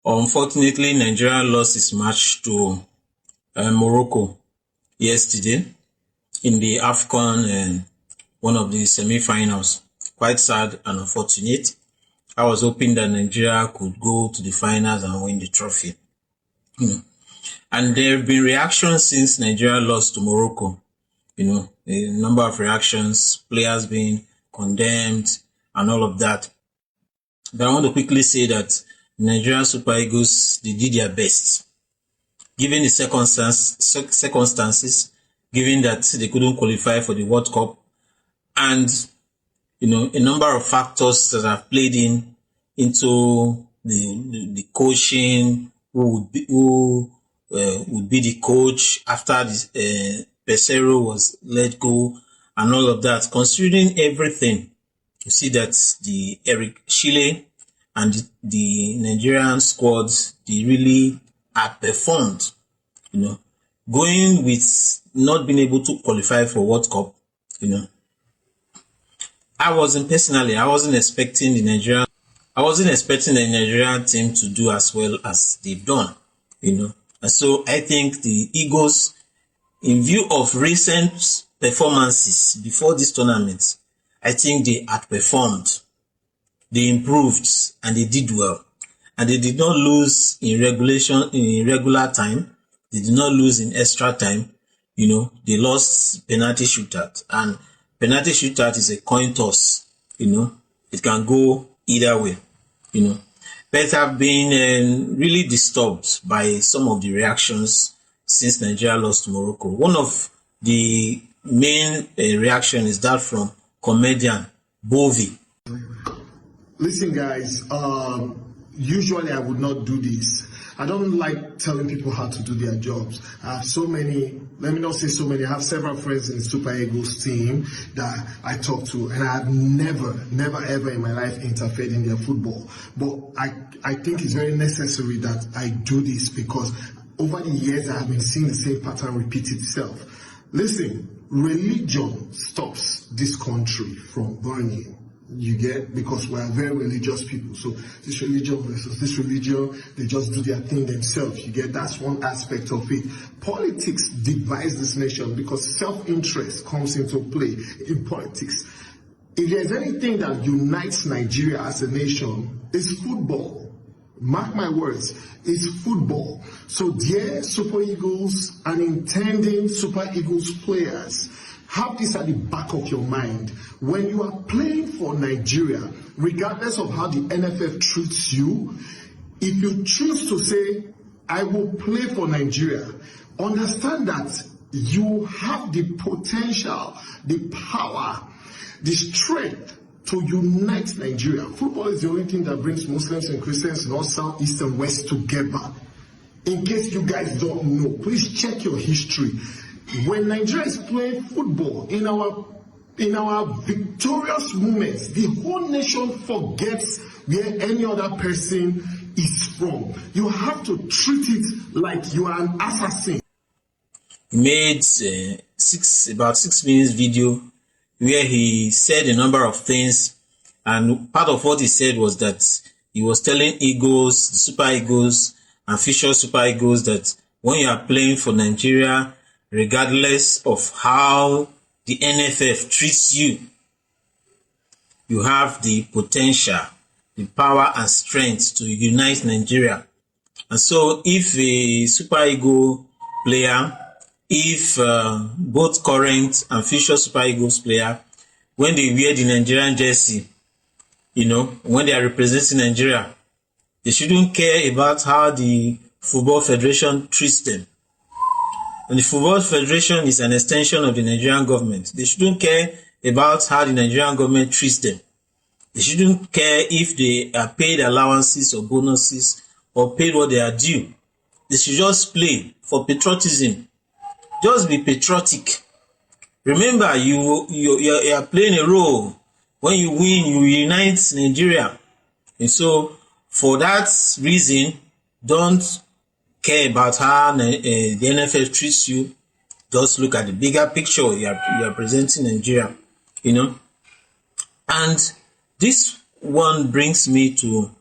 Unfortunately, Nigeria lost its match to Morocco yesterday in the AFCON, one of the semi-finals. Quite sad and unfortunate. I was hoping that Nigeria could go to the finals and win the trophy. And there have been reactions since Nigeria lost to Morocco. A number of reactions, players being condemned and all of that. But I want to quickly say that Nigeria Super Eagles, they did their best. Given the circumstances, given that they couldn't qualify for the World Cup, and a number of factors that have played into the coaching, who would be the coach after the Pesero was let go, and all of that. Considering everything, you see that the Eric Chile and the Nigerian squads, they really outperformed. Going with not being able to qualify for World Cup, I wasn't expecting the Nigerian team to do as well as they've done. And so I think the Eagles, in view of recent performances before this tournament, I think they outperformed, they improved, and they did well. And they did not lose in regular time. They did not lose in extra time. They lost penalty shootout. And penalty shootout is a coin toss. It can go either way. But I've been really disturbed by some of the reactions since Nigeria lost to Morocco. One of the main reaction is that from comedian Bovi. Listen, guys, usually I would not do this. I don't like telling people how to do their jobs. I have so many, let me not say so many, I have several friends in the Super Eagles team that I talk to, and I have never ever in my life interfered in their football. But I think it's very necessary that I do this, because over the years I have been seeing the same pattern repeat itself. Listen, religion stops this country from burning. You get? Because we are very religious people. So this religion versus this religion, they just do their thing themselves. You get? That's one aspect of it. Politics divides this nation because self-interest comes into play in politics. If there's anything that unites Nigeria as a nation, it's football. Mark my words, it's football. So dear Super Eagles and intending Super Eagles players, have this at the back of your mind. When you are playing for Nigeria, regardless of how the NFF treats you, if you choose to say, I will play for Nigeria, understand that you have the potential, the power, the strength to unite Nigeria. Football is the only thing that brings Muslims and Christians, North, South, East, and West together. In case you guys don't know, please check your history. When Nigeria is playing football, in our victorious moments, the whole nation forgets where any other person is from. You have to treat it like you are an assassin. He made about 6 minutes video where he said a number of things, and part of what he said was that he was telling Eagles, the Super Eagles and future Super Eagles, that when you are playing for Nigeria, regardless of how the NFF treats you, you have the potential, the power and strength to unite Nigeria. And so if a Super Eagle player, if both current and future Super Eagles player, when they wear the Nigerian jersey, when they are representing Nigeria, they shouldn't care about how the Football Federation treats them. And the Football Federation is an extension of the Nigerian government. They shouldn't care about how the Nigerian government treats them. They shouldn't care if they are paid allowances or bonuses or paid what they are due. They should just play for patriotism. Just be patriotic. Remember, you are playing a role. When you win, you unite Nigeria. And so, for that reason, don't care about how the NFF treats you. Just look at the bigger picture. You are presenting Nigeria, And this one brings me to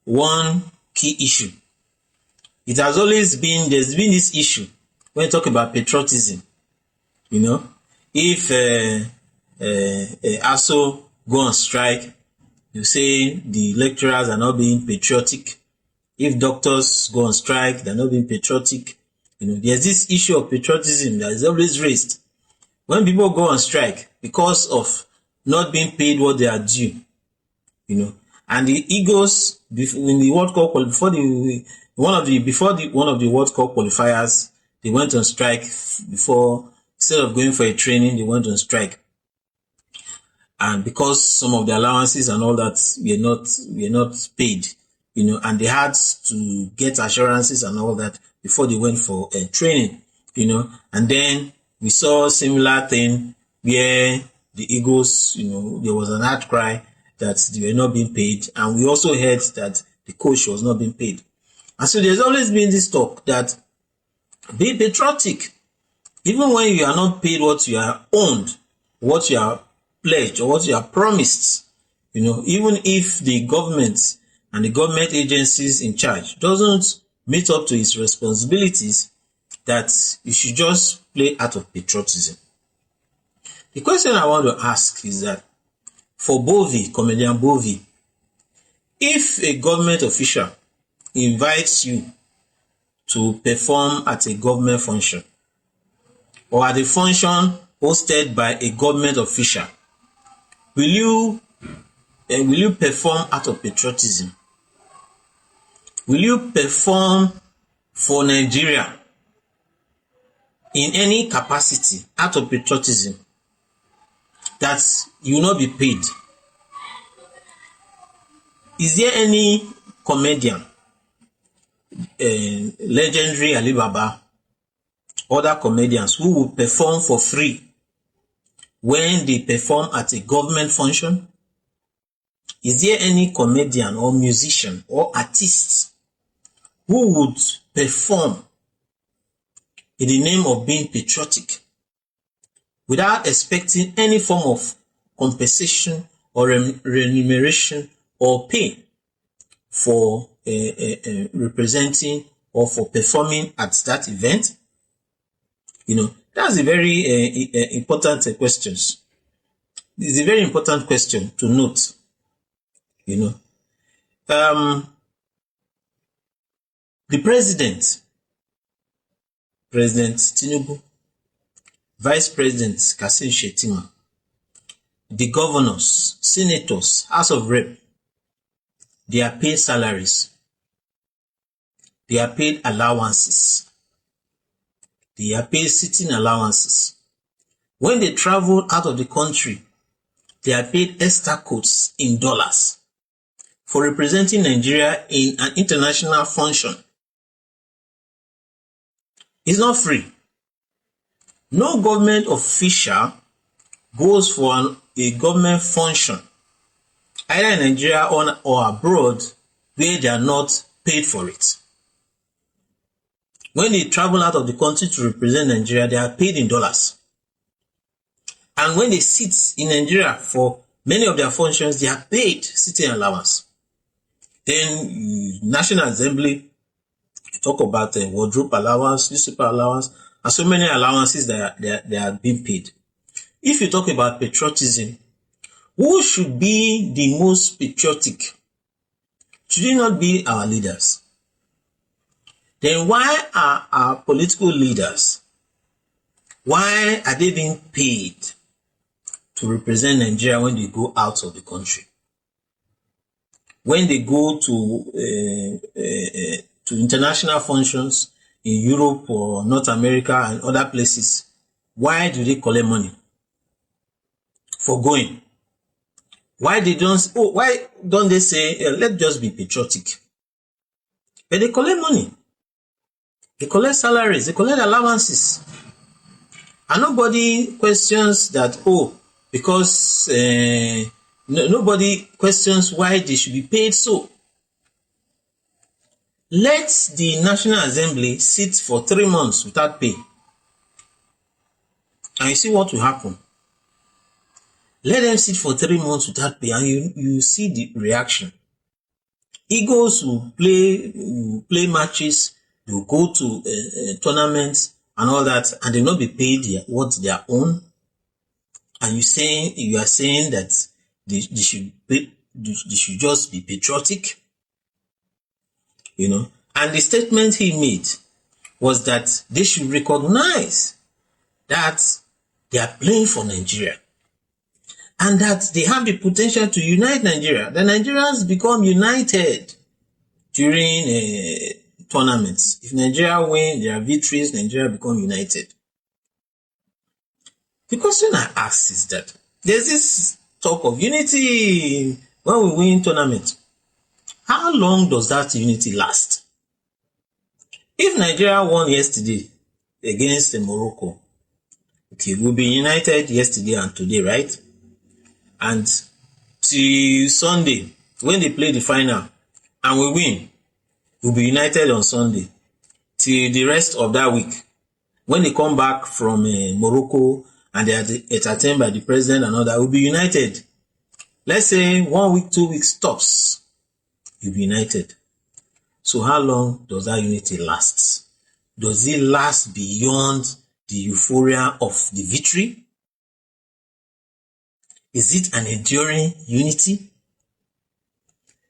one key issue. It has always been, there's been this issue when you talk about patriotism. You know, if ASO go on strike, you say the lecturers are not being patriotic. If doctors go on strike, they're not being patriotic. You know, there's this issue of patriotism that is always raised. When people go on strike because of not being paid what they are due, you know, and the egos in the World Cup before one of the World Cup qualifiers, they went on strike before, instead of going for a training, they went on strike. And because some of the allowances and all that were not paid, you know, and they had to get assurances and all that before they went for training, you know, and then we saw a similar thing where the Eagles, you know, there was an outcry that they were not being paid, and we also heard that the coach was not being paid. And so there's always been this talk that be patriotic, even when you are not paid what you are owed, what you are pledged, or what you are promised. You know, even if the government and the government agencies in charge doesn't meet up to its responsibilities, that you should just play out of patriotism. The question I want to ask is that for Bovi, comedian Bovi, if a government official invites you to perform at a government function or at a function hosted by a government official, will you perform out of patriotism? Will you perform for Nigeria in any capacity out of patriotism that you will not be paid? Is there any comedian, legendary Ali Baba, other comedians who will perform for free when they perform at a government function? Is there any comedian or musician or artist who would perform in the name of being patriotic without expecting any form of compensation or remuneration or pay for representing or for performing at that event? You know, that's a very important question. It's a very important question to note. You know, the President Tinubu, Vice President Kassim Shettima, the governors, senators, House of Rep, they are paid salaries, they are paid allowances, they are paid sitting allowances. When they travel out of the country, they are paid extra quotes in dollars for representing Nigeria in an international function. It's not free. No government official goes for a government function, either in Nigeria or abroad, where they are not paid for it. When they travel out of the country to represent Nigeria, they are paid in dollars. And when they sit in Nigeria for many of their functions, they are paid sitting allowance. Then National Assembly, talk about wardrobe allowance, newspaper allowance, and so many allowances that they are being paid. If you talk about patriotism, who should be the most patriotic? Should it not be our leaders? Then why are our political leaders, why are they being paid to represent Nigeria when they go out of the country? When they go to international functions in Europe or North America and other places, why do they collect money for going? Why don't they say, let's just be patriotic? But they collect money. They collect salaries, they collect allowances. And nobody questions that, because nobody questions why they should be paid so. Let the National Assembly sit for 3 months without pay, and you see what will happen. Let them sit for 3 months without pay, and you see the reaction. Eagles will play matches, they will go to tournaments and all that, and they will not be paid what their own. And you are saying that they should just be patriotic, And the statement he made was that they should recognize that they are playing for Nigeria and that they have the potential to unite Nigeria. The Nigerians become united during tournaments. If Nigeria win their victories, Nigeria become united. The question I ask is that there's this talk of unity when we win tournament. How long does that unity last? If Nigeria won yesterday against Morocco, okay, we'll be united yesterday and today, right? And till Sunday, when they play the final and we win, we'll be united on Sunday till the rest of that week. When they come back from Morocco and they are entertained by the president and all that, we'll be united. Let's say 1 week, 2 weeks tops, you'll be united. So how long does that unity last? Does it last beyond the euphoria of the victory? Is it an enduring unity?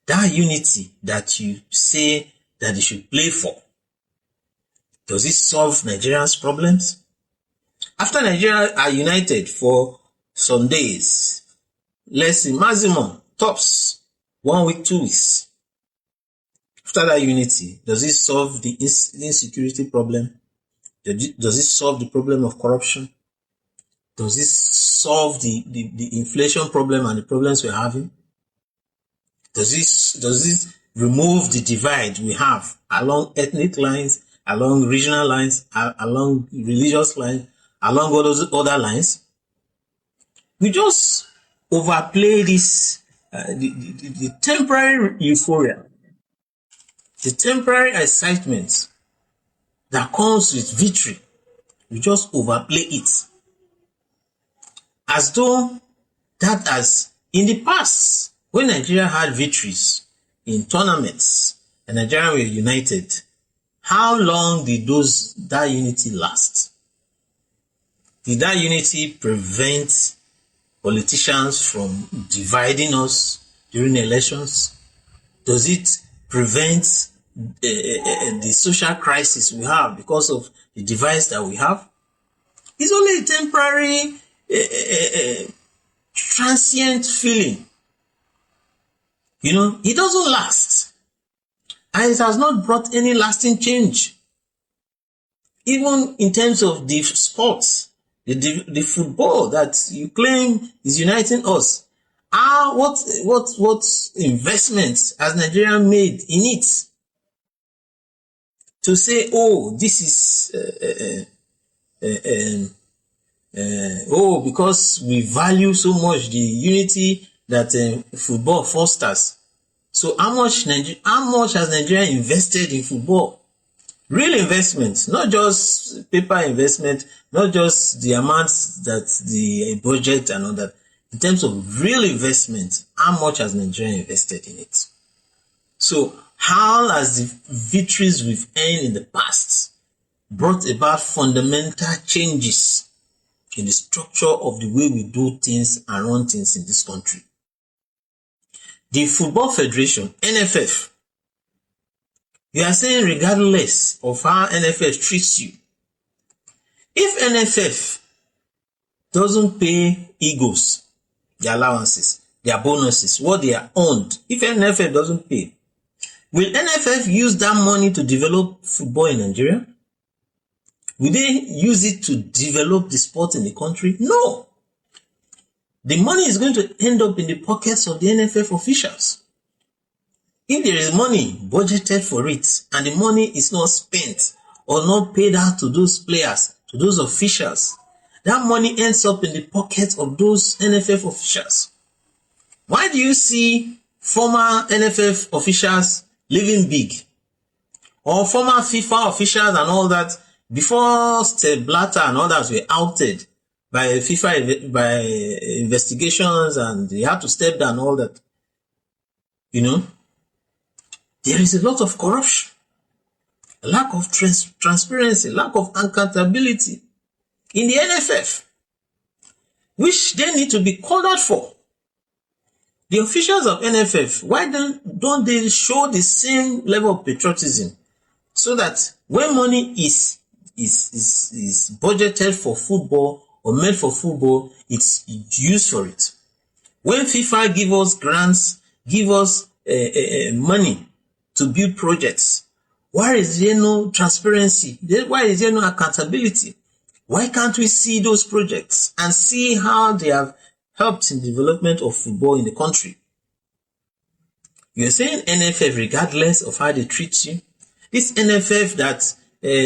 That unity that you say that they should play for, does it solve Nigeria's problems? After Nigeria are united for some days, let's say maximum, tops, 1 week, 2 weeks. After that unity, does it solve the insecurity problem? Does it solve the problem of corruption? Does it solve the inflation problem and the problems we're having? Does it remove the divide we have along ethnic lines, along regional lines, along religious lines, along all those other lines? We just overplay this, the temporary euphoria, the temporary excitement that comes with victory. We just overplay it. As though that as in the past, when Nigeria had victories in tournaments and Nigeria were united, how long did that unity last? Did that unity prevent politicians from dividing us during elections? Does it prevent the social crisis we have because of the divides that we have? It's only a temporary, transient feeling. It doesn't last. And it has not brought any lasting change. Even in terms of the sports, the football that you claim is uniting us. What investments has Nigeria made in it? To say, this is because we value so much the unity that football fosters. So how much has Nigeria invested in football? Real investment, not just paper investment, not just the amounts that the budget and all that. In terms of real investment, how much has Nigeria invested in it? So how has the victories we've earned in the past brought about fundamental changes in the structure of the way we do things and run things in this country? The Football Federation, NFF, you are saying regardless of how NFF treats you, if NFF doesn't pay Eagles their allowances, their bonuses, what they are earned, if NFF doesn't pay, will NFF use that money to develop football in Nigeria? Will they use it to develop the sport in the country? No. The money is going to end up in the pockets of the NFF officials. If there is money budgeted for it and the money is not spent or not paid out to those players, to those officials, that money ends up in the pockets of those NFF officials. Why do you see former NFF officials living big? Or former FIFA officials and all that, before Steve Blatter and others were outed by FIFA, by investigations, and they had to step down, all that. there is a lot of corruption, lack of transparency, lack of accountability in the NFF, which they need to be called out for. The officials of NFF, why don't they show the same level of patriotism so that when money is budgeted for football or made for football, it's used for it? When FIFA give us grants, give us money to build projects, why is there no transparency? Why is there no accountability? Why can't we see those projects and see how they have helped in the development of football in the country? You're saying NFF regardless of how they treat you. This NFF that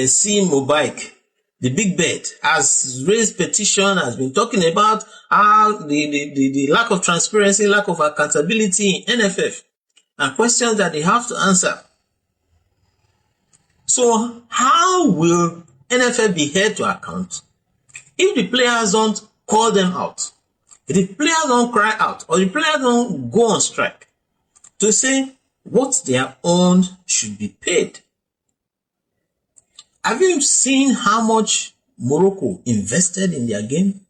see Mobike, the big bird, has raised petition, has been talking about how the lack of transparency, lack of accountability in NFF, and questions that they have to answer. So how will NFF be held to account if the players don't call them out, if the players don't cry out, or the players don't go on strike to say what they are owned should be paid? Have you seen how much Morocco invested in their game,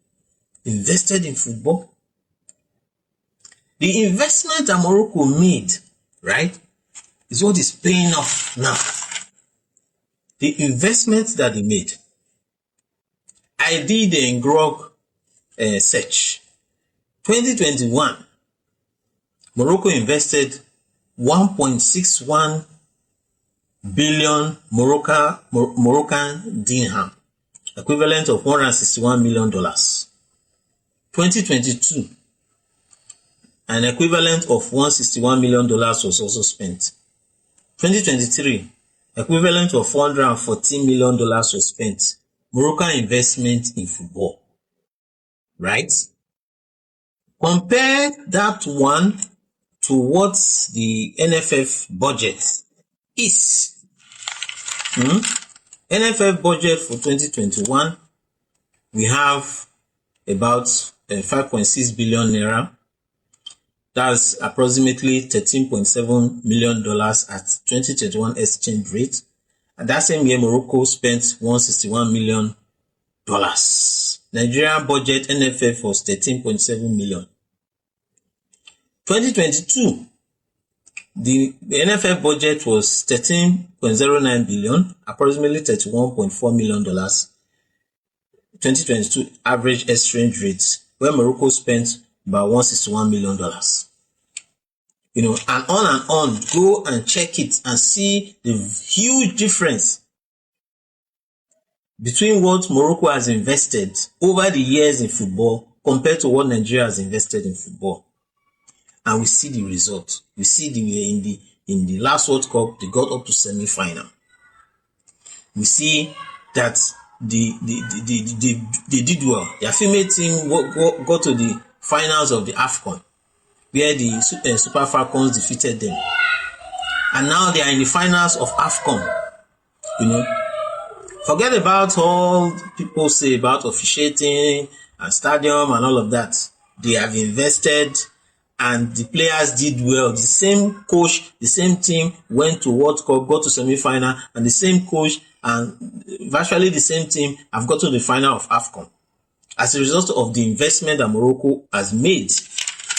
invested in football? The investment that Morocco made, right, is what is paying off now. The investment that they made. I did a Grok search. 2021, Morocco invested 1.61 billion Moroccan dirham, equivalent of $161 million. 2022, an equivalent of $161 million was also spent. 2023, equivalent of $414 million was spent. Moroccan investment in football, right? Compare that one to what the NFF budget is. NFF budget for 2021, we have about 5.6 billion naira. That's approximately $13.7 million at 2021 exchange rate. And that same year, Morocco spent $161 million. Nigerian budget NFF was 13.7 million. 2022, the NFF budget was 13.09 billion, approximately $31.4 million. 2022 average exchange rate, where Morocco spent about $161 million. You know, and on. Go and check it and see the huge difference between what Morocco has invested over the years in football compared to what Nigeria has invested in football. And we see the result. We see in the last World Cup, they got up to semi-final. We see that they did well. Their female team got to the finals of the AFCON, where the Super Falcons defeated them. And now they are in the finals of AFCON. You know, forget about all people say about officiating and stadium and all of that. They have invested and the players did well. The same coach, the same team went to World Cup, got to semi-final, and the same coach and virtually the same team have got to the final of AFCON as a result of the investment that Morocco has made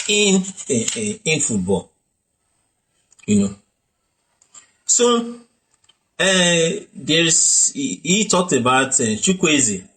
in football. You know, so he talked about Chukwueze